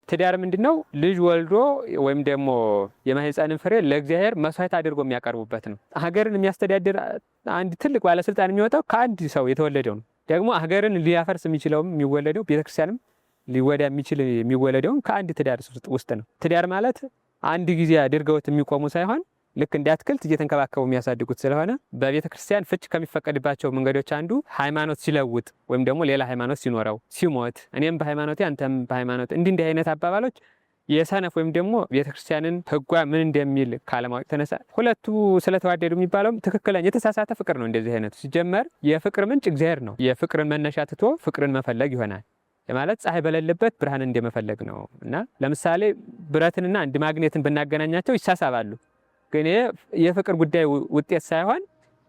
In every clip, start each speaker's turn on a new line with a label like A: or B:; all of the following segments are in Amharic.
A: ትዳር ምንድነው? ልጅ ወልዶ ወይም ደግሞ የማህፀንን ፍሬ ለእግዚአብሔር መስዋዕት አድርጎ የሚያቀርቡበት ነው። ሀገርን የሚያስተዳድር አንድ ትልቅ ባለስልጣን የሚወጣው ከአንድ ሰው የተወለደው ነው። ደግሞ ሀገርን ሊያፈርስ የሚችለውም የሚወለደው ቤተክርስቲያንም ሊወዳ የሚችል የሚወለደውም ከአንድ ትዳር ውስጥ ነው። ትዳር ማለት አንድ ጊዜ አድርገውት የሚቆሙ ሳይሆን ልክ እንደ አትክልት እየተንከባከቡ የሚያሳድጉት ስለሆነ በቤተ ክርስቲያን ፍች ከሚፈቀድባቸው መንገዶች አንዱ ሃይማኖት ሲለውጥ ወይም ደግሞ ሌላ ሃይማኖት ሲኖረው፣ ሲሞት፣ እኔም በሃይማኖቴ አንተም በሃይማኖት እንዲህ አይነት አባባሎች የሰነፍ ወይም ደግሞ ቤተ ክርስቲያንን ሕጓ ምን እንደሚል ካለማወቅ ተነሳ ሁለቱ ስለተዋደዱ የሚባለውም ትክክለኛ የተሳሳተ ፍቅር ነው። እንደዚህ አይነቱ ሲጀመር የፍቅር ምንጭ እግዚአብሔር ነው። የፍቅርን መነሻ ትቶ ፍቅርን መፈለግ ይሆናል ማለት ፀሐይ በሌለበት ብርሃን እንደመፈለግ ነው። እና ለምሳሌ ብረትንና አንድ ማግኔትን ብናገናኛቸው ይሳሳባሉ። ግን የፍቅር ጉዳይ ውጤት ሳይሆን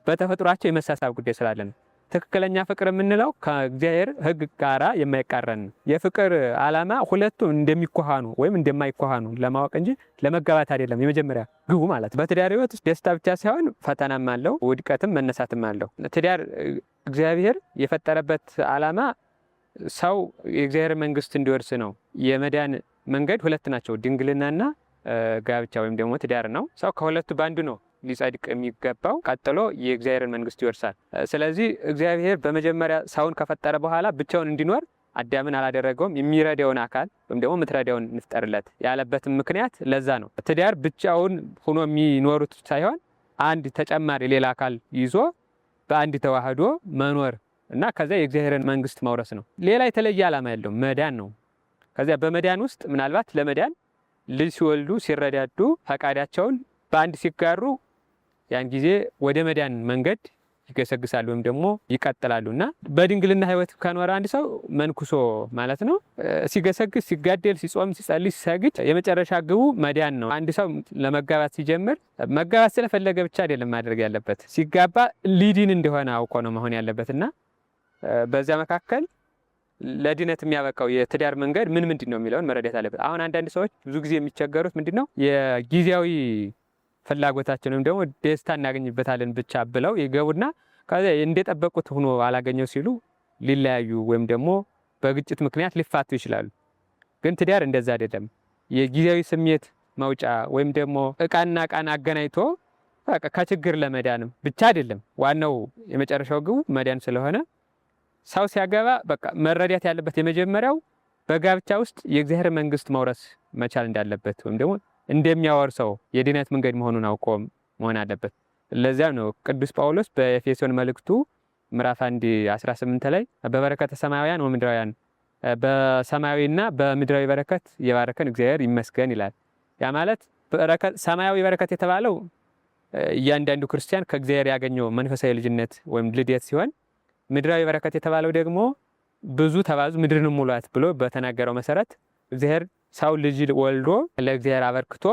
A: በተፈጥሯቸው የመሳሳብ ጉዳይ ስላለ ነው። ትክክለኛ ፍቅር የምንለው ከእግዚአብሔር ሕግ ጋራ የማይቃረን ነው። የፍቅር ዓላማ ሁለቱ እንደሚኳሃኑ ወይም እንደማይኳሃኑ ለማወቅ እንጂ ለመጋባት አይደለም። የመጀመሪያ ግቡ ማለት በትዳር ሕይወት ውስጥ ደስታ ብቻ ሳይሆን ፈተናም አለው፣ ውድቀትም መነሳትም አለው። ትዳር እግዚአብሔር የፈጠረበት ዓላማ ሰው የእግዚአብሔር መንግስት እንዲወርስ ነው። የመዳን መንገድ ሁለት ናቸው፣ ድንግልናና ጋብቻ ወይም ደግሞ ትዳር ነው። ሰው ከሁለቱ በአንዱ ነው ሊጸድቅ የሚገባው፣ ቀጥሎ የእግዚአብሔርን መንግስት ይወርሳል። ስለዚህ እግዚአብሔር በመጀመሪያ ሰውን ከፈጠረ በኋላ ብቻውን እንዲኖር አዳምን አላደረገውም። የሚረዳውን አካል ወይም ደግሞ የምትረዳውን እንፍጠርለት ያለበትም ምክንያት ለዛ ነው። ትዳር ብቻውን ሆኖ የሚኖሩት ሳይሆን አንድ ተጨማሪ ሌላ አካል ይዞ በአንድ ተዋህዶ መኖር እና ከዚያ የእግዚአብሔርን መንግስት መውረስ ነው። ሌላ የተለየ ዓላማ ያለው መዳን ነው። ከዚያ በመዳን ውስጥ ምናልባት ለመዳን ልጅ ሲወልዱ ሲረዳዱ ፈቃዳቸውን በአንድ ሲጋሩ ያን ጊዜ ወደ መዳን መንገድ ይገሰግሳሉ ወይም ደግሞ ይቀጥላሉ። እና በድንግልና ህይወት ከኖረ አንድ ሰው መንኩሶ ማለት ነው ሲገሰግስ፣ ሲጋደል፣ ሲጾም፣ ሲጸልይ፣ ሲሰግድ የመጨረሻ ግቡ መዳን ነው። አንድ ሰው ለመጋባት ሲጀምር መጋባት ስለፈለገ ብቻ አይደለም ማድረግ ያለበት፣ ሲጋባ ሊድን እንደሆነ አውቆ ነው መሆን ያለበት። እና በዚያ መካከል ለድነት የሚያበቃው የትዳር መንገድ ምንድን ነው የሚለውን መረዳት አለበት። አሁን አንዳንድ ሰዎች ብዙ ጊዜ የሚቸገሩት ምንድነው የጊዜያዊ ፍላጎታችን ወይም ደግሞ ደስታ እናገኝበታለን ብቻ ብለው ይገቡና ከዚያ እንደጠበቁት ሆኖ አላገኘው ሲሉ ሊለያዩ ወይም ደግሞ በግጭት ምክንያት ሊፋቱ ይችላሉ። ግን ትዳር እንደዛ አይደለም። የጊዜያዊ ስሜት መውጫ ወይም ደግሞ እቃና እቃን አገናኝቶ በቃ ከችግር ለመዳንም ብቻ አይደለም። ዋናው የመጨረሻው ግቡ መዳን ስለሆነ ሰው ሲያገባ በቃ መረዳት ያለበት የመጀመሪያው በጋብቻ ውስጥ የእግዚአብሔር መንግስት መውረስ መቻል እንዳለበት ወይም ደግሞ እንደሚያወርሰው የድነት መንገድ መሆኑን አውቆ መሆን አለበት። ለዚያ ነው ቅዱስ ጳውሎስ በኤፌሶን መልእክቱ ምዕራፍ 1:18 ላይ በበረከተ ሰማያውያን ወምድራውያን በሰማያዊና በምድራዊ በረከት የባረከን እግዚአብሔር ይመስገን ይላል። ያ ማለት ሰማያዊ በረከት የተባለው እያንዳንዱ ክርስቲያን ከእግዚአብሔር ያገኘው መንፈሳዊ ልጅነት ወይም ልደት ሲሆን ምድራዊ በረከት የተባለው ደግሞ ብዙ ተባዙ ምድርን ሙሏት ብሎ በተናገረው መሰረት እግዚአብሔር ሰው ልጅ ወልዶ ለእግዚአብሔር አበርክቶ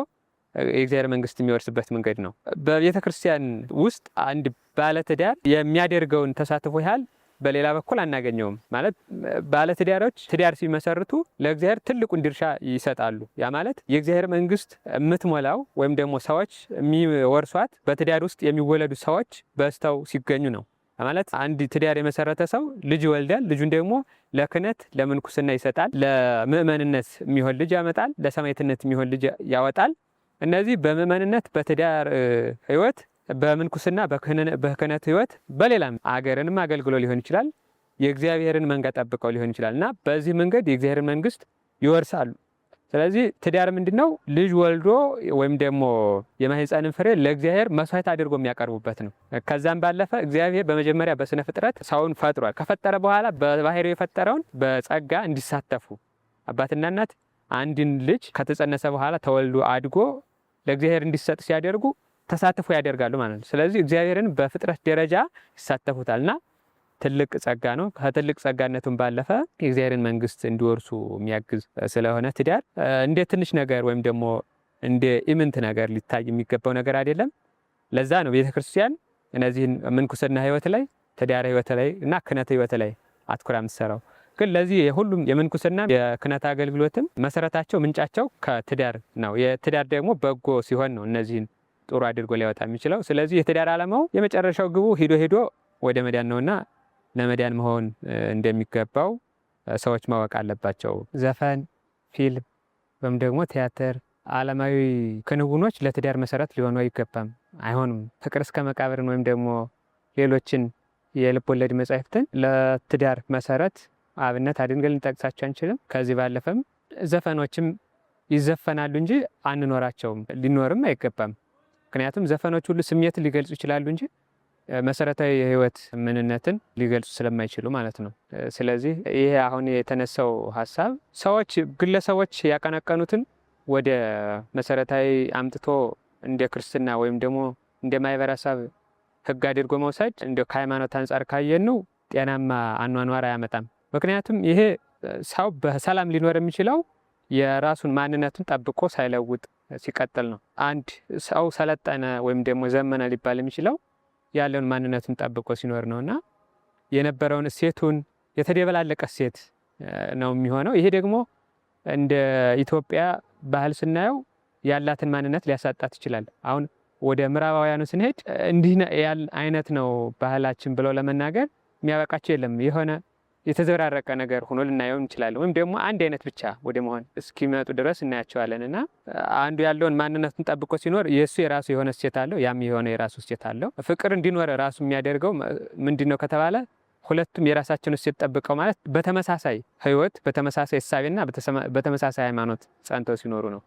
A: የእግዚአብሔር መንግስት የሚወርስበት መንገድ ነው። በቤተ ክርስቲያን ውስጥ አንድ ባለትዳር የሚያደርገውን ተሳትፎ ያህል በሌላ በኩል አናገኘውም። ማለት ባለትዳሮች ትዳር ሲመሰርቱ ለእግዚአብሔር ትልቁን ድርሻ ይሰጣሉ። ያ ማለት የእግዚአብሔር መንግስት የምትሞላው ወይም ደግሞ ሰዎች የሚወርሷት በትዳር ውስጥ የሚወለዱ ሰዎች በዝተው ሲገኙ ነው። ማለት አንድ ትዳር የመሰረተ ሰው ልጅ ይወልዳል። ልጁን ደግሞ ለክህነት ለምንኩስና ይሰጣል። ለምእመንነት የሚሆን ልጅ ያመጣል። ለሰማዕትነት የሚሆን ልጅ ያወጣል። እነዚህ በምእመንነት በትዳር ህይወት፣ በምንኩስና በክህነት ህይወት፣ በሌላም አገርንም አገልግሎ ሊሆን ይችላል። የእግዚአብሔርን መንገድ ጠብቀው ሊሆን ይችላል እና በዚህ መንገድ የእግዚአብሔርን መንግስት ይወርሳሉ። ስለዚህ ትዳር ምንድነው? ልጅ ወልዶ ወይም ደግሞ የማህፀንን ፍሬ ለእግዚአብሔር መስዋዕት አድርጎ የሚያቀርቡበት ነው። ከዛም ባለፈ እግዚአብሔር በመጀመሪያ በስነ ፍጥረት ሰውን ፈጥሯል። ከፈጠረ በኋላ በባህሪው የፈጠረውን በጸጋ እንዲሳተፉ አባትና እናት አንድን ልጅ ከተጸነሰ በኋላ ተወልዶ አድጎ ለእግዚአብሔር እንዲሰጥ ሲያደርጉ ተሳትፎ ያደርጋሉ ማለት ነው። ስለዚህ እግዚአብሔርን በፍጥረት ደረጃ ይሳተፉታልና ትልቅ ጸጋ ነው። ከትልቅ ጸጋነቱን ባለፈ የእግዚአብሔርን መንግስት እንዲወርሱ የሚያግዝ ስለሆነ ትዳር እንደ ትንሽ ነገር ወይም ደግሞ እንደ ኢምንት ነገር ሊታይ የሚገባው ነገር አይደለም። ለዛ ነው ቤተክርስቲያን እነዚህን ምንኩስና ህይወት ላይ፣ ትዳር ህይወት ላይ እና ክህነት ህይወት ላይ አትኩራ የምትሰራው። ግን ለዚህ የሁሉም የምንኩስና የክህነት አገልግሎትም መሰረታቸው ምንጫቸው ከትዳር ነው። የትዳር ደግሞ በጎ ሲሆን ነው እነዚህን ጥሩ አድርጎ ሊያወጣ የሚችለው። ስለዚህ የትዳር ዓላማው የመጨረሻው ግቡ ሄዶ ወደ መዳን ነውና ለመዳን መሆን እንደሚገባው ሰዎች ማወቅ አለባቸው። ዘፈን፣ ፊልም፣ ወይም ደግሞ ቲያትር፣ ዓለማዊ ክንውኖች ለትዳር መሰረት ሊሆኑ አይገባም፣ አይሆኑም። ፍቅር እስከ መቃብርን ወይም ደግሞ ሌሎችን የልብ ወለድ መጻሕፍትን ለትዳር መሰረት አብነት አድርገን ልንጠቅሳቸው አንችልም። ከዚህ ባለፈም ዘፈኖችም ይዘፈናሉ እንጂ አንኖራቸውም፣ ሊኖርም አይገባም። ምክንያቱም ዘፈኖች ሁሉ ስሜትን ሊገልጹ ይችላሉ እንጂ መሰረታዊ የህይወት ምንነትን ሊገልጹ ስለማይችሉ ማለት ነው። ስለዚህ ይሄ አሁን የተነሳው ሀሳብ ሰዎች ግለሰቦች ያቀነቀኑትን ወደ መሰረታዊ አምጥቶ እንደ ክርስትና ወይም ደግሞ እንደ ማህበረሰብ ህግ አድርጎ መውሰድ እንደ ከሃይማኖት አንጻር ካየነው ጤናማ አኗኗር አያመጣም። ምክንያቱም ይሄ ሰው በሰላም ሊኖር የሚችለው የራሱን ማንነቱን ጠብቆ ሳይለውጥ ሲቀጥል ነው። አንድ ሰው ሰለጠነ ወይም ደግሞ ዘመነ ሊባል የሚችለው ያለውን ማንነቱን ጠብቆ ሲኖር ነውና የነበረውን እሴቱን የተደበላለቀ እሴት ነው የሚሆነው። ይሄ ደግሞ እንደ ኢትዮጵያ ባህል ስናየው ያላትን ማንነት ሊያሳጣት ይችላል። አሁን ወደ ምዕራባውያኑ ስንሄድ እንዲህ አይነት ነው ባህላችን ብለው ለመናገር የሚያበቃቸው የለም። የሆነ የተዘበራረቀ ነገር ሆኖ ልናየው እንችላለን። ወይም ደግሞ አንድ አይነት ብቻ ወደ መሆን እስኪመጡ ድረስ እናያቸዋለን። እና አንዱ ያለውን ማንነቱን ጠብቆ ሲኖር የእሱ የራሱ የሆነ እሴት አለው፣ ያም የሆነ የራሱ እሴት አለው። ፍቅር እንዲኖር ራሱ የሚያደርገው ምንድን ነው ከተባለ ሁለቱም የራሳቸውን እሴት ጠብቀው ማለት በተመሳሳይ ህይወት፣ በተመሳሳይ እሳቤና በተመሳሳይ ሃይማኖት ጸንተው ሲኖሩ ነው።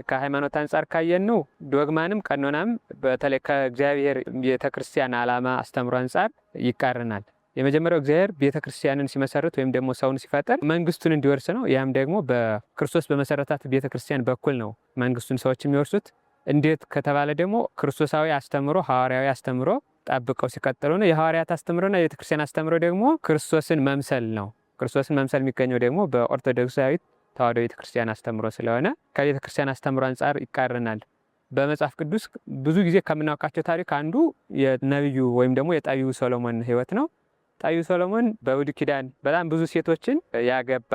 A: ከሃይማኖት አንጻር ካየነው ዶግማንም ቀኖናም በተለይ ከእግዚአብሔር ቤተክርስቲያን ዓላማ አስተምሮ አንጻር ይቃረናል። የመጀመሪያው እግዚአብሔር ቤተክርስቲያንን ሲመሰርት ወይም ደግሞ ሰውን ሲፈጠር መንግስቱን እንዲወርስ ነው። ያም ደግሞ በክርስቶስ በመሰረታት ቤተክርስቲያን በኩል ነው መንግስቱን ሰዎች የሚወርሱት። እንዴት ከተባለ ደግሞ ክርስቶሳዊ አስተምሮ፣ ሐዋርያዊ አስተምሮ ጠብቀው ሲቀጥሉ ነው። የሐዋርያት አስተምሮና የቤተክርስቲያን አስተምሮ ደግሞ ክርስቶስን መምሰል ነው። ክርስቶስን መምሰል የሚገኘው ደግሞ በኦርቶዶክሳዊት ተዋሕዶ ቤተክርስቲያን አስተምሮ ስለሆነ ከቤተክርስቲያን አስተምሮ አንጻር ይቃረናል። በመጽሐፍ ቅዱስ ብዙ ጊዜ ከምናውቃቸው ታሪክ አንዱ የነቢዩ ወይም ደግሞ የጠቢቡ ሰሎሞን ህይወት ነው። ጠቢቡ ሰሎሞን በብሉይ ኪዳን በጣም ብዙ ሴቶችን ያገባ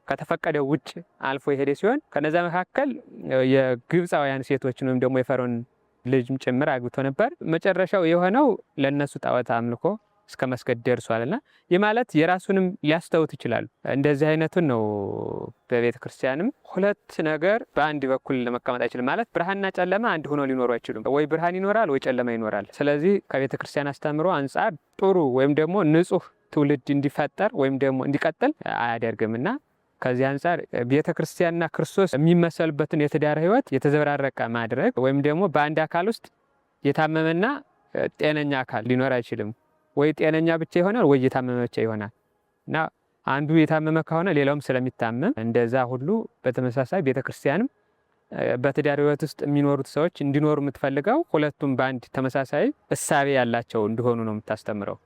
A: ከተፈቀደው ውጭ አልፎ የሄደ ሲሆን ከነዛ መካከል የግብፃውያን ሴቶችን ወይም ደግሞ የፈርዖን ልጅም ጭምር አግብቶ ነበር። መጨረሻው የሆነው ለነሱ ጣዖት አምልኮ እስከ መስገድ ደርሷልና ይህ ማለት የራሱንም ሊያስተውት ይችላሉ። እንደዚህ አይነቱን ነው። በቤተ ክርስቲያንም ሁለት ነገር በአንድ በኩል ለመቀመጥ አይችልም። ማለት ብርሃንና ጨለማ አንድ ሆኖ ሊኖሩ አይችሉም። ወይ ብርሃን ይኖራል ወይ ጨለማ ይኖራል። ስለዚህ ከቤተ ክርስቲያን አስተምሮ አንጻር ጥሩ ወይም ደግሞ ንጹህ ትውልድ እንዲፈጠር ወይም ደግሞ እንዲቀጥል አያደርግምና ከዚህ አንጻር ቤተ ክርስቲያንና ክርስቶስ የሚመሰሉበትን የትዳር ህይወት የተዘበራረቀ ማድረግ ወይም ደግሞ በአንድ አካል ውስጥ የታመመና ጤነኛ አካል ሊኖር አይችልም። ወይ ጤነኛ ብቻ ይሆናል ወይ የታመመ ብቻ ይሆናል። እና አንዱ የታመመ ከሆነ ሌላውም ስለሚታመም እንደዛ ሁሉ በተመሳሳይ ቤተክርስቲያንም በትዳር ህይወት ውስጥ የሚኖሩት ሰዎች እንዲኖሩ የምትፈልገው ሁለቱም በአንድ ተመሳሳይ እሳቤ ያላቸው እንዲሆኑ ነው የምታስተምረው።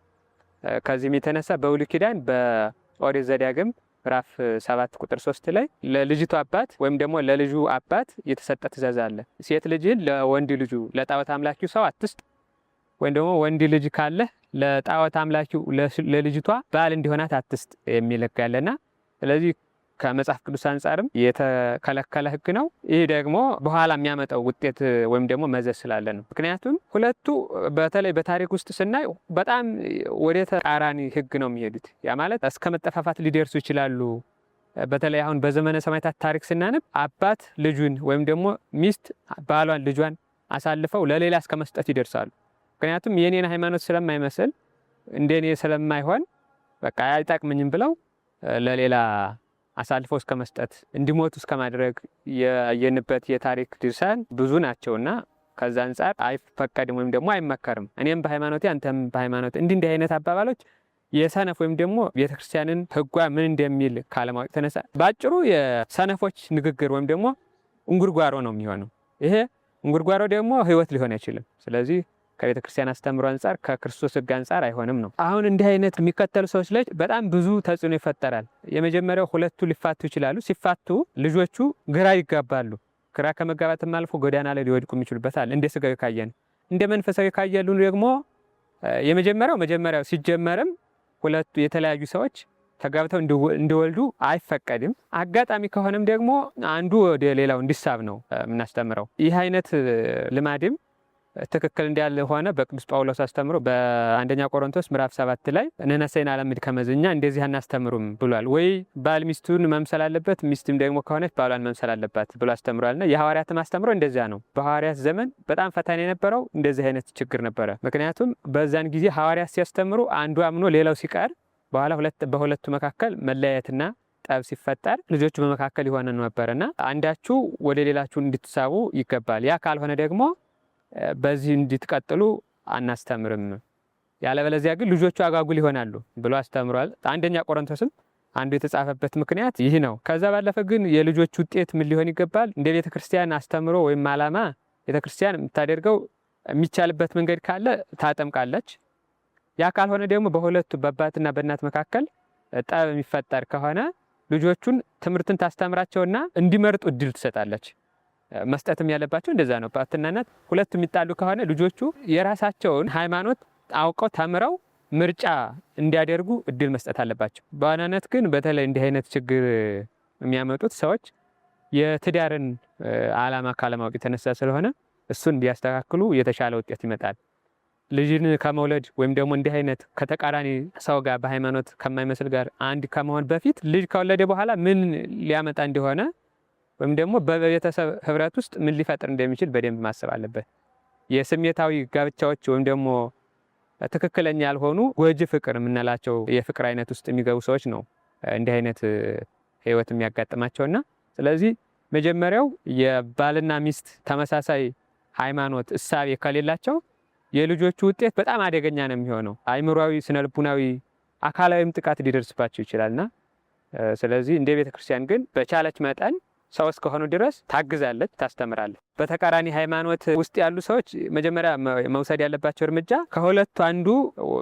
A: ከዚህም የተነሳ በብሉይ ኪዳን በኦሪት ዘዳግም ምዕራፍ 7 ቁጥር 3 ላይ ለልጅቱ አባት ወይም ደግሞ ለልጁ አባት የተሰጠ ትእዛዝ አለ። ሴት ልጅን ለወንድ ልጁ ለጣዖት አምላኪው ሰው አትስጥ፣ ወይም ደግሞ ወንድ ልጅ ካለ ለጣዖት አምላኪው ለልጅቷ ባል እንዲሆናት አትስጥ የሚል ህግ ያለና ስለዚህ ከመጽሐፍ ቅዱስ አንጻርም የተከለከለ ህግ ነው። ይህ ደግሞ በኋላ የሚያመጣው ውጤት ወይም ደግሞ መዘዝ ስላለ ነው። ምክንያቱም ሁለቱ በተለይ በታሪክ ውስጥ ስናይ በጣም ወደ ተቃራኒ ህግ ነው የሚሄዱት። ያ ማለት እስከ መጠፋፋት ሊደርሱ ይችላሉ። በተለይ አሁን በዘመነ ሰማዕታት ታሪክ ስናነብ አባት ልጁን ወይም ደግሞ ሚስት ባሏን ልጇን አሳልፈው ለሌላ እስከ መስጠት ይደርሳሉ። ምክንያቱም የኔን ሃይማኖት ስለማይመስል እንደኔ ስለማይሆን በቃ አይጠቅምኝም ብለው ለሌላ አሳልፈው እስከ መስጠት እንዲሞቱ እስከ ማድረግ ያየንበት የታሪክ ድርሳን ብዙ ናቸውና ከዛ አንጻር አይፈቀድም ወይም ደግሞ አይመከርም። እኔም በሃይማኖቴ አንተም በሃይማኖት እንዲህ አይነት አባባሎች የሰነፍ ወይም ደግሞ ቤተክርስቲያንን ህጓ ምን እንደሚል ካለማወቅ ተነሳ ባጭሩ የሰነፎች ንግግር ወይም ደግሞ እንጉርጓሮ ነው የሚሆነው። ይሄ እንጉርጓሮ ደግሞ ህይወት ሊሆን አይችልም። ስለዚህ ከቤተ ክርስቲያን አስተምሮ አንጻር ከክርስቶስ ህግ አንጻር አይሆንም ነው። አሁን እንዲህ አይነት የሚከተሉ ሰዎች ላይ በጣም ብዙ ተጽዕኖ ይፈጠራል። የመጀመሪያው ሁለቱ ሊፋቱ ይችላሉ። ሲፋቱ ልጆቹ ግራ ይጋባሉ። ግራ ከመጋባትም አልፎ ጎዳና ላይ ሊወድቁ የሚችሉበት አለ። እንደ ስጋዊ ካየን፣ እንደ መንፈሳዊ ካየሉ ደግሞ መጀመሪያው ሲጀመርም ሁለቱ የተለያዩ ሰዎች ተጋብተው እንዲወልዱ አይፈቀድም። አጋጣሚ ከሆነም ደግሞ አንዱ ወደ ሌላው እንዲሳብ ነው የምናስተምረው። ይህ አይነት ልማድም ትክክል እንዳልሆነ በቅዱስ ጳውሎስ አስተምሮ በአንደኛ ቆሮንቶስ ምዕራፍ 7 ላይ እነነሰይን አለምድ ከመዝኛ እንደዚህ አናስተምሩም ብሏል። ወይ ባል ሚስቱን መምሰል አለበት፣ ሚስትም ደግሞ ከሆነች ባሏን መምሰል አለባት ብሎ አስተምሯልና የሐዋርያትም አስተምሮ እንደዚያ ነው። በሐዋርያት ዘመን በጣም ፈታኝ የነበረው እንደዚህ አይነት ችግር ነበረ። ምክንያቱም በዛን ጊዜ ሐዋርያት ሲያስተምሩ አንዱ አምኖ ሌላው ሲቀር በኋላ በሁለቱ መካከል መለያየትና ጠብ ሲፈጠር ልጆቹ በመካከል ይሆን ነበርና አንዳችሁ ወደ ሌላችሁ እንድትሳቡ ይገባል። ያ ካልሆነ ደግሞ በዚህ እንድትቀጥሉ አናስተምርም፣ ያለበለዚያ ግን ልጆቹ አጋጉል ይሆናሉ ብሎ አስተምሯል። አንደኛ ቆሮንቶስም አንዱ የተጻፈበት ምክንያት ይህ ነው። ከዛ ባለፈ ግን የልጆች ውጤት ምን ሊሆን ይገባል? እንደ ቤተክርስቲያን አስተምሮ ወይም ዓላማ ቤተክርስቲያን የምታደርገው የሚቻልበት መንገድ ካለ ታጠምቃለች። ያ ካልሆነ ደግሞ በሁለቱ በአባትና በእናት መካከል ጠብ የሚፈጠር ከሆነ ልጆቹን ትምህርትን ታስተምራቸውና እንዲመርጡ እድል ትሰጣለች። መስጠትም ያለባቸው እንደዛ ነው። አባትና እናት ሁለቱ የሚጣሉ ከሆነ ልጆቹ የራሳቸውን ሃይማኖት አውቀው ተምረው ምርጫ እንዲያደርጉ እድል መስጠት አለባቸው። በዋናነት ግን በተለይ እንዲህ አይነት ችግር የሚያመጡት ሰዎች የትዳርን ዓላማ ካለማወቅ የተነሳ ስለሆነ እሱን እንዲያስተካክሉ የተሻለ ውጤት ይመጣል። ልጅን ከመውለድ ወይም ደግሞ እንዲህ አይነት ከተቃራኒ ሰው ጋር በሃይማኖት ከማይመስል ጋር አንድ ከመሆን በፊት ልጅ ከወለደ በኋላ ምን ሊያመጣ እንደሆነ ወይም ደግሞ በቤተሰብ ህብረት ውስጥ ምን ሊፈጥር እንደሚችል በደንብ ማሰብ አለበት። የስሜታዊ ጋብቻዎች ወይም ደግሞ ትክክለኛ ያልሆኑ ጎጂ ፍቅር የምንላቸው የፍቅር አይነት ውስጥ የሚገቡ ሰዎች ነው እንዲህ አይነት ህይወት የሚያጋጥማቸውና ስለዚህ መጀመሪያው የባልና ሚስት ተመሳሳይ ሃይማኖት እሳቤ ከሌላቸው የልጆቹ ውጤት በጣም አደገኛ ነው የሚሆነው። አእምሯዊ፣ ስነልቡናዊ፣ አካላዊም ጥቃት ሊደርስባቸው ይችላልና ስለዚህ እንደ ቤተክርስቲያን ግን በቻለች መጠን ሰው እስከሆኑ ድረስ ታግዛለች፣ ታስተምራለች። በተቃራኒ ሃይማኖት ውስጥ ያሉ ሰዎች መጀመሪያ መውሰድ ያለባቸው እርምጃ ከሁለቱ አንዱ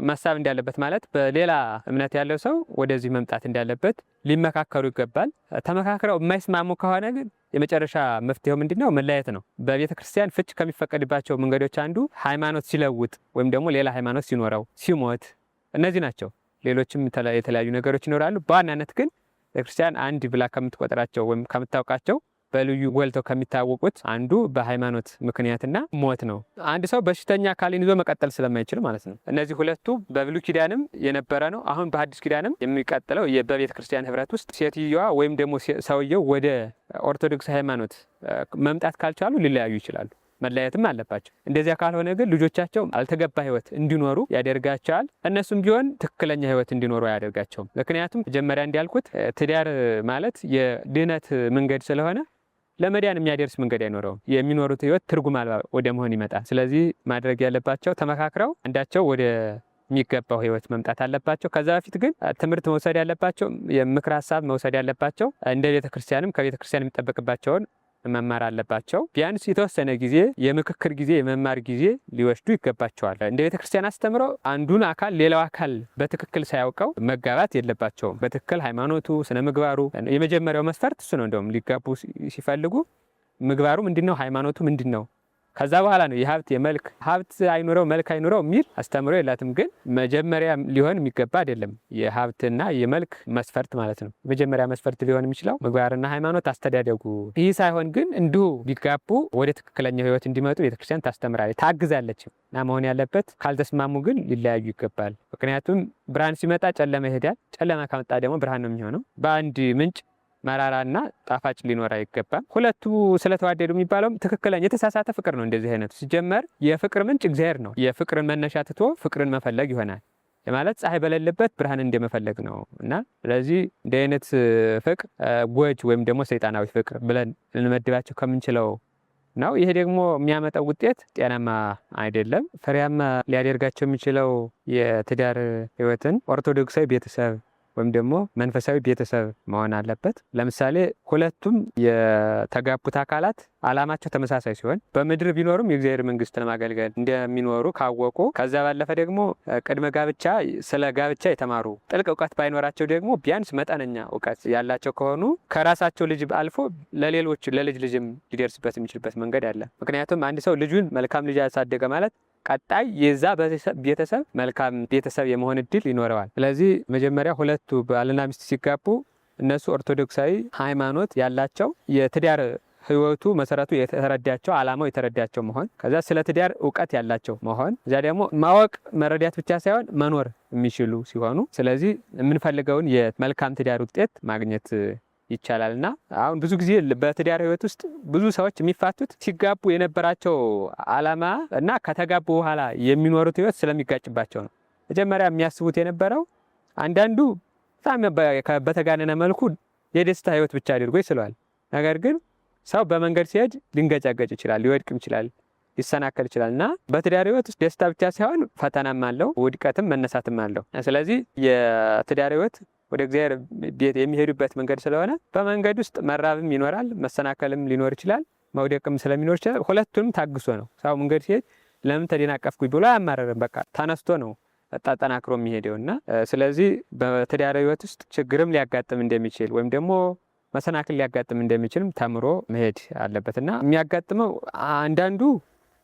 A: መሳብ እንዳለበት ማለት በሌላ እምነት ያለው ሰው ወደዚህ መምጣት እንዳለበት ሊመካከሩ ይገባል። ተመካክረው የማይስማሙ ከሆነ ግን የመጨረሻ መፍትሄው ምንድነው? መለያየት ነው። በቤተ ክርስቲያን ፍች ከሚፈቀድባቸው መንገዶች አንዱ ሃይማኖት ሲለውጥ ወይም ደግሞ ሌላ ሃይማኖት ሲኖረው፣ ሲሞት፣ እነዚህ ናቸው። ሌሎችም የተለያዩ ነገሮች ይኖራሉ። በዋናነት ግን ቤተክርስቲያን አንድ ብላ ከምትቆጥራቸው ወይም ከምታውቃቸው በልዩ ጎልተው ከሚታወቁት አንዱ በሃይማኖት ምክንያትና ሞት ነው። አንድ ሰው በሽተኛ አካልን ይዞ መቀጠል ስለማይችል ማለት ነው። እነዚህ ሁለቱ በብሉይ ኪዳንም የነበረ ነው። አሁን በሐዲስ ኪዳንም የሚቀጥለው በቤተ ክርስቲያን ህብረት ውስጥ ሴትዮዋ ወይም ደግሞ ሰውየው ወደ ኦርቶዶክስ ሃይማኖት መምጣት ካልቻሉ ሊለያዩ ይችላሉ። መለያየትም አለባቸው። እንደዚያ ካልሆነ ግን ልጆቻቸው አልተገባ ህይወት እንዲኖሩ ያደርጋቸዋል። እነሱም ቢሆን ትክክለኛ ህይወት እንዲኖሩ ያደርጋቸውም። ምክንያቱም መጀመሪያ እንዲያልኩት ትዳር ማለት የድህነት መንገድ ስለሆነ ለመዳን የሚያደርስ መንገድ አይኖረውም። የሚኖሩት ህይወት ትርጉም አልባ ወደ መሆን ይመጣል። ስለዚህ ማድረግ ያለባቸው ተመካክረው አንዳቸው ወደ የሚገባው ህይወት መምጣት አለባቸው። ከዛ በፊት ግን ትምህርት መውሰድ ያለባቸው፣ የምክር ሀሳብ መውሰድ ያለባቸው፣ እንደ ቤተክርስቲያንም ከቤተክርስቲያን የሚጠበቅባቸውን መማር አለባቸው። ቢያንስ የተወሰነ ጊዜ የምክክር ጊዜ የመማር ጊዜ ሊወስዱ ይገባቸዋል። እንደ ቤተክርስቲያን አስተምረው አንዱን አካል ሌላው አካል በትክክል ሳያውቀው መጋባት የለባቸውም። በትክክል ሃይማኖቱ፣ ስነ ምግባሩ የመጀመሪያው መስፈርት እሱ ነው። እንደውም ሊጋቡ ሲፈልጉ ምግባሩ ምንድነው? ሃይማኖቱ ምንድነው? ከዛ በኋላ ነው የሀብት የመልክ ሀብት አይኖረው መልክ አይኖረው የሚል አስተምሮ የላትም። ግን መጀመሪያ ሊሆን የሚገባ አይደለም የሀብትና የመልክ መስፈርት ማለት ነው። መጀመሪያ መስፈርት ሊሆን የሚችለው ምግባርና ሃይማኖት፣ አስተዳደጉ። ይህ ሳይሆን ግን እንዲሁ ቢጋቡ ወደ ትክክለኛው ህይወት እንዲመጡ ቤተክርስቲያን ታስተምራለች፣ ታግዛለች እና መሆን ያለበት። ካልተስማሙ ግን ሊለያዩ ይገባል። ምክንያቱም ብርሃን ሲመጣ ጨለማ ይሄዳል፣ ጨለማ ከመጣ ደግሞ ብርሃን ነው የሚሆነው። በአንድ ምንጭ መራራና ጣፋጭ ሊኖር አይገባም። ሁለቱ ስለተዋደዱ የሚባለውም ትክክለኛ የተሳሳተ ፍቅር ነው። እንደዚህ አይነቱ ሲጀመር የፍቅር ምንጭ እግዚአብሔር ነው። የፍቅርን መነሻ ትቶ ፍቅርን መፈለግ ይሆናል ማለት ፀሐይ በሌለበት ብርሃን እንደመፈለግ ነው እና ስለዚህ እንዲህ አይነት ፍቅር ጎጅ ወይም ደግሞ ሰይጣናዊ ፍቅር ብለን ልንመድባቸው ከምንችለው ነው። ይሄ ደግሞ የሚያመጣው ውጤት ጤናማ አይደለም። ፍሬያማ ሊያደርጋቸው የሚችለው የትዳር ህይወትን ኦርቶዶክሳዊ ቤተሰብ ወይም ደግሞ መንፈሳዊ ቤተሰብ መሆን አለበት። ለምሳሌ ሁለቱም የተጋቡት አካላት ዓላማቸው ተመሳሳይ ሲሆን በምድር ቢኖሩም የእግዚአብሔር መንግስት ለማገልገል እንደሚኖሩ ካወቁ፣ ከዛ ባለፈ ደግሞ ቅድመ ጋብቻ ስለ ጋብቻ የተማሩ ጥልቅ እውቀት ባይኖራቸው ደግሞ ቢያንስ መጠነኛ እውቀት ያላቸው ከሆኑ ከራሳቸው ልጅ አልፎ ለሌሎች ለልጅ ልጅም ሊደርስበት የሚችልበት መንገድ አለ። ምክንያቱም አንድ ሰው ልጁን መልካም ልጅ ያሳደገ ማለት ቀጣይ የዛ ቤተሰብ መልካም ቤተሰብ የመሆን እድል ይኖረዋል። ስለዚህ መጀመሪያ ሁለቱ ባልና ሚስት ሲጋቡ እነሱ ኦርቶዶክሳዊ ሃይማኖት ያላቸው የትዳር ህይወቱ መሰረቱ የተረዳቸው አላማው የተረዳቸው መሆን ከዛ ስለ ትዳር እውቀት ያላቸው መሆን እዛ ደግሞ ማወቅ መረዳት ብቻ ሳይሆን መኖር የሚችሉ ሲሆኑ ስለዚህ የምንፈልገውን የመልካም ትዳር ውጤት ማግኘት ይቻላልና አሁን ብዙ ጊዜ በትዳር ህይወት ውስጥ ብዙ ሰዎች የሚፋቱት ሲጋቡ የነበራቸው አላማ እና ከተጋቡ በኋላ የሚኖሩት ህይወት ስለሚጋጭባቸው ነው። መጀመሪያ የሚያስቡት የነበረው አንዳንዱ በጣም በተጋነነ መልኩ የደስታ ህይወት ብቻ አድርጎ ይስለዋል። ነገር ግን ሰው በመንገድ ሲሄድ ሊንገጫገጭ ይችላል፣ ሊወድቅም ይችላል፣ ሊሰናከል ይችላል እና በትዳር ህይወት ውስጥ ደስታ ብቻ ሳይሆን ፈተናም አለው፣ ውድቀትም መነሳትም አለው። ስለዚህ የትዳር ህይወት ወደ እግዚአብሔር ቤት የሚሄዱበት መንገድ ስለሆነ በመንገድ ውስጥ መራብም ይኖራል፣ መሰናከልም ሊኖር ይችላል፣ መውደቅም ስለሚኖር ይችላል። ሁለቱንም ታግሶ ነው ሰው መንገድ ሲሄድ ለምን ተደናቀፍኩኝ ብሎ አያማረርም። በቃ ተነስቶ ነው ተጠናክሮ የሚሄደውና ስለዚህ በትዳር ህይወት ውስጥ ችግርም ሊያጋጥም እንደሚችል ወይም ደግሞ መሰናክል ሊያጋጥም እንደሚችልም ተምሮ መሄድ አለበትና የሚያጋጥመው አንዳንዱ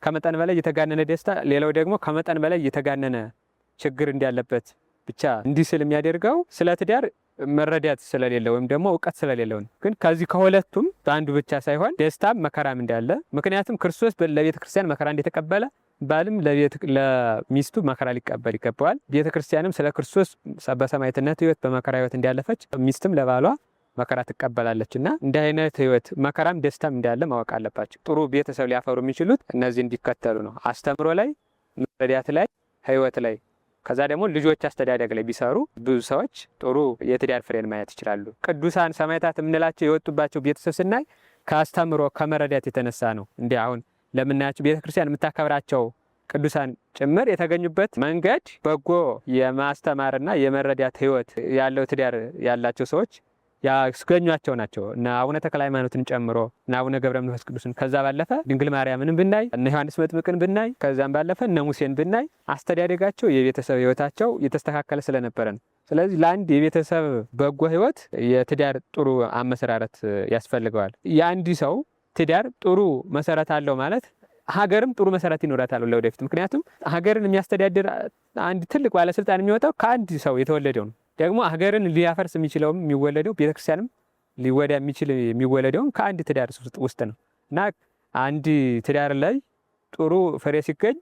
A: ከመጠን በላይ የተጋነነ ደስታ፣ ሌላው ደግሞ ከመጠን በላይ የተጋነነ ችግር እንዳለበት ብቻ እንዲህ ስል የሚያደርገው ስለ ትዳር መረዳት ስለሌለ ወይም ደግሞ እውቀት ስለሌለው ነው። ግን ከዚህ ከሁለቱም በአንዱ ብቻ ሳይሆን ደስታም መከራም እንዳለ ምክንያቱም ክርስቶስ ለቤተ ክርስቲያን መከራ እንደተቀበለ ባልም ለሚስቱ መከራ ሊቀበል ይገባዋል። ቤተ ክርስቲያንም ስለ ክርስቶስ በሰማዕትነት ህይወት በመከራ ህይወት እንዳለፈች ሚስትም ለባሏ መከራ ትቀበላለች እና እንዲህ አይነት ህይወት መከራም ደስታም እንዳለ ማወቅ አለባቸው። ጥሩ ቤተሰብ ሊያፈሩ የሚችሉት እነዚህ እንዲከተሉ ነው። አስተምሮ ላይ፣ መረዳት ላይ፣ ህይወት ላይ ከዛ ደግሞ ልጆች አስተዳደግ ላይ ቢሰሩ ብዙ ሰዎች ጥሩ የትዳር ፍሬን ማየት ይችላሉ። ቅዱሳን ሰማዕታት የምንላቸው የወጡባቸው ቤተሰብ ስናይ ከአስተምሮ ከመረዳት የተነሳ ነው። እንዲህ አሁን ለምናያቸው ቤተክርስቲያን የምታከብራቸው ቅዱሳን ጭምር የተገኙበት መንገድ በጎ የማስተማርና የመረዳት ህይወት ያለው ትዳር ያላቸው ሰዎች ያስገኟቸው ናቸው። እና አቡነ ተክለ ሃይማኖትን ጨምሮ እና አቡነ ገብረ መንፈስ ቅዱስን ከዛ ባለፈ ድንግል ማርያምን ብናይ እነ ዮሐንስ መጥምቅን ብናይ ከዛም ባለፈ እነ ሙሴን ብናይ አስተዳደጋቸው የቤተሰብ ህይወታቸው የተስተካከለ ስለነበረ ነው። ስለዚህ ለአንድ የቤተሰብ በጎ ህይወት የትዳር ጥሩ አመሰራረት ያስፈልገዋል። የአንድ ሰው ትዳር ጥሩ መሰረት አለው ማለት ሀገርም ጥሩ መሰረት ይኖራታል ለወደፊት። ምክንያቱም ሀገርን የሚያስተዳድር አንድ ትልቅ ባለስልጣን የሚወጣው ከአንድ ሰው የተወለደው ነው። ደግሞ ሀገርን ሊያፈርስ የሚችለውም የሚወለደው ቤተክርስቲያንም ሊወዳ የሚችል የሚወለደውም ከአንድ ትዳር ውስጥ ነው እና አንድ ትዳር ላይ ጥሩ ፍሬ ሲገኝ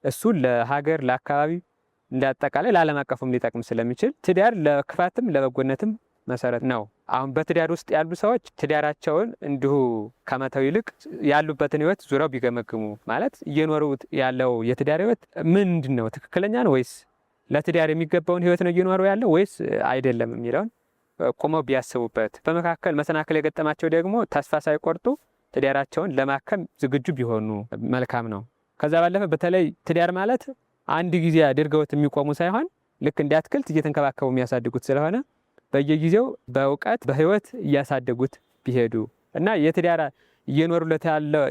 A: እሱ ለሀገር ለአካባቢ እንዳጠቃላይ ለዓለም አቀፉም ሊጠቅም ስለሚችል ትዳር ለክፋትም ለበጎነትም መሰረት ነው። አሁን በትዳር ውስጥ ያሉ ሰዎች ትዳራቸውን እንዲሁ ከመተው ይልቅ ያሉበትን ህይወት ዙሪያው ቢገመግሙ ማለት እየኖሩት ያለው የትዳር ህይወት ምንድን ነው? ትክክለኛ ነው ወይስ ለትዳር የሚገባውን ህይወት ነው እየኖሩ ያለው ወይስ አይደለም የሚለውን ቆመው ቢያስቡበት፣ በመካከል መሰናክል የገጠማቸው ደግሞ ተስፋ ሳይቆርጡ ትዳራቸውን ለማከም ዝግጁ ቢሆኑ መልካም ነው። ከዛ ባለፈ በተለይ ትዳር ማለት አንድ ጊዜ አድርገውት የሚቆሙ ሳይሆን ልክ እንደ አትክልት እየተንከባከቡ የሚያሳድጉት ስለሆነ በየጊዜው በእውቀት በህይወት እያሳደጉት ቢሄዱ እና የትዳር እየኖሩለት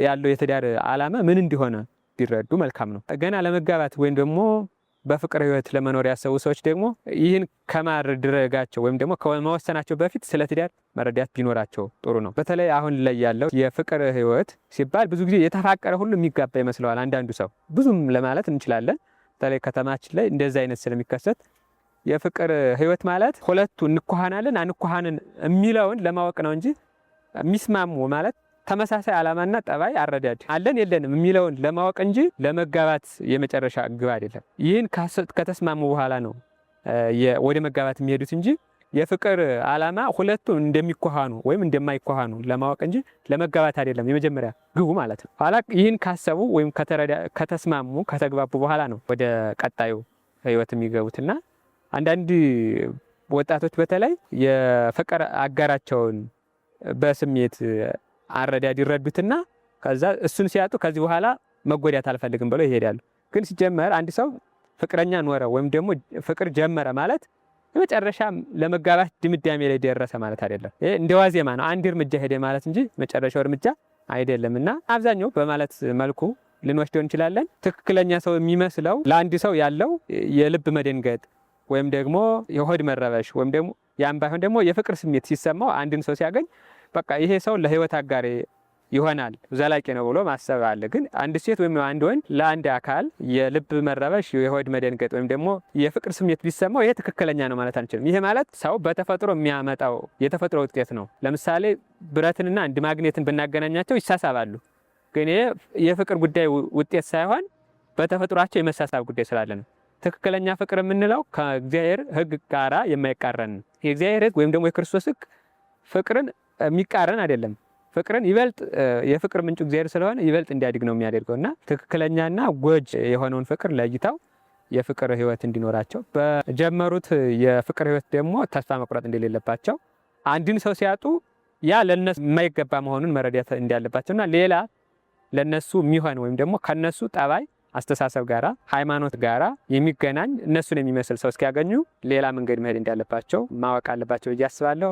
A: ያለው የትዳር ዓላማ ምን እንደሆነ ቢረዱ መልካም ነው። ገና ለመጋባት ወይም ደግሞ በፍቅር ህይወት ለመኖር ያሰቡ ሰዎች ደግሞ ይህን ከማድረጋቸው ወይም ደግሞ ከመወሰናቸው በፊት ስለ ትዳር መረዳት ቢኖራቸው ጥሩ ነው። በተለይ አሁን ላይ ያለው የፍቅር ህይወት ሲባል ብዙ ጊዜ የተፋቀረ ሁሉ የሚጋባ ይመስለዋል አንዳንዱ ሰው። ብዙም ለማለት እንችላለን። በተለይ ከተማችን ላይ እንደዚህ አይነት ስለሚከሰት የፍቅር ህይወት ማለት ሁለቱ እንኳሃናለን አንኳሃንን የሚለውን ለማወቅ ነው እንጂ የሚስማሙ ማለት ተመሳሳይ ዓላማና ጠባይ አረዳድ አለን የለንም የሚለውን ለማወቅ እንጂ ለመጋባት የመጨረሻ ግብ አይደለም። ይህን ከተስማሙ በኋላ ነው ወደ መጋባት የሚሄዱት እንጂ የፍቅር ዓላማ ሁለቱ እንደሚኳሃኑ ወይም እንደማይኳሃኑ ለማወቅ እንጂ ለመጋባት አይደለም የመጀመሪያ ግቡ ማለት ነው። ኋላ ይህን ካሰቡ ወይም ከተስማሙ ከተግባቡ በኋላ ነው ወደ ቀጣዩ ህይወት የሚገቡትና አንዳንድ ወጣቶች በተለይ የፍቅር አጋራቸውን በስሜት አረዳድ ይረዱትና ከዛ እሱን ሲያጡ ከዚህ በኋላ መጎዳት አልፈልግም ብለው ይሄዳሉ። ግን ሲጀመር አንድ ሰው ፍቅረኛ ኖረ ወይም ደግሞ ፍቅር ጀመረ ማለት የመጨረሻ ለመጋባት ድምዳሜ ላይ ደረሰ ማለት አይደለም። ይሄ እንደ ዋዜማ ነው፣ አንድ እርምጃ ሄደ ማለት እንጂ መጨረሻው እርምጃ አይደለም። እና አብዛኛው በማለት መልኩ ልንወስደው እንችላለን። ትክክለኛ ሰው የሚመስለው ለአንድ ሰው ያለው የልብ መደንገጥ ወይም ደግሞ የሆድ መረበሽ ወይም ደግሞ ያን ባይሆን ደግሞ የፍቅር ስሜት ሲሰማው አንድን ሰው ሲያገኝ በቃ ይሄ ሰው ለህይወት አጋሬ ይሆናል ዘላቂ ነው ብሎ ማሰብ አለ። ግን አንድ ሴት ወይም አንድ ወንድ ለአንድ አካል የልብ መረበሽ፣ የሆድ መደንገጥ ወይም ደግሞ የፍቅር ስሜት ቢሰማው ይሄ ትክክለኛ ነው ማለት አንችልም። ይሄ ማለት ሰው በተፈጥሮ የሚያመጣው የተፈጥሮ ውጤት ነው። ለምሳሌ ብረትንና አንድ ማግኔትን ብናገናኛቸው ይሳሳባሉ። ግን ይሄ የፍቅር ጉዳይ ውጤት ሳይሆን በተፈጥሯቸው የመሳሳብ ጉዳይ ስላለ ነው። ትክክለኛ ፍቅር የምንለው ከእግዚአብሔር ሕግ ጋራ የማይቃረን ነው። የእግዚአብሔር ሕግ ወይም ደግሞ የክርስቶስ ሕግ ፍቅርን የሚቃረን አይደለም። ፍቅርን ይበልጥ የፍቅር ምንጩ እግዚአብሔር ስለሆነ ይበልጥ እንዲያድግ ነው የሚያደርገው እና ትክክለኛና ጎጅ የሆነውን ፍቅር ለይተው የፍቅር ሕይወት እንዲኖራቸው በጀመሩት የፍቅር ሕይወት ደግሞ ተስፋ መቁረጥ እንደሌለባቸው አንድን ሰው ሲያጡ ያ ለነሱ የማይገባ መሆኑን መረዳት እንዳለባቸውና ሌላ ለነሱ የሚሆን ወይም ደግሞ ከነሱ ጠባይ አስተሳሰብ ጋራ ሃይማኖት ጋራ የሚገናኝ እነሱን የሚመስል ሰው እስኪያገኙ ሌላ መንገድ መሄድ እንዳለባቸው ማወቅ አለባቸው ብዬ አስባለሁ።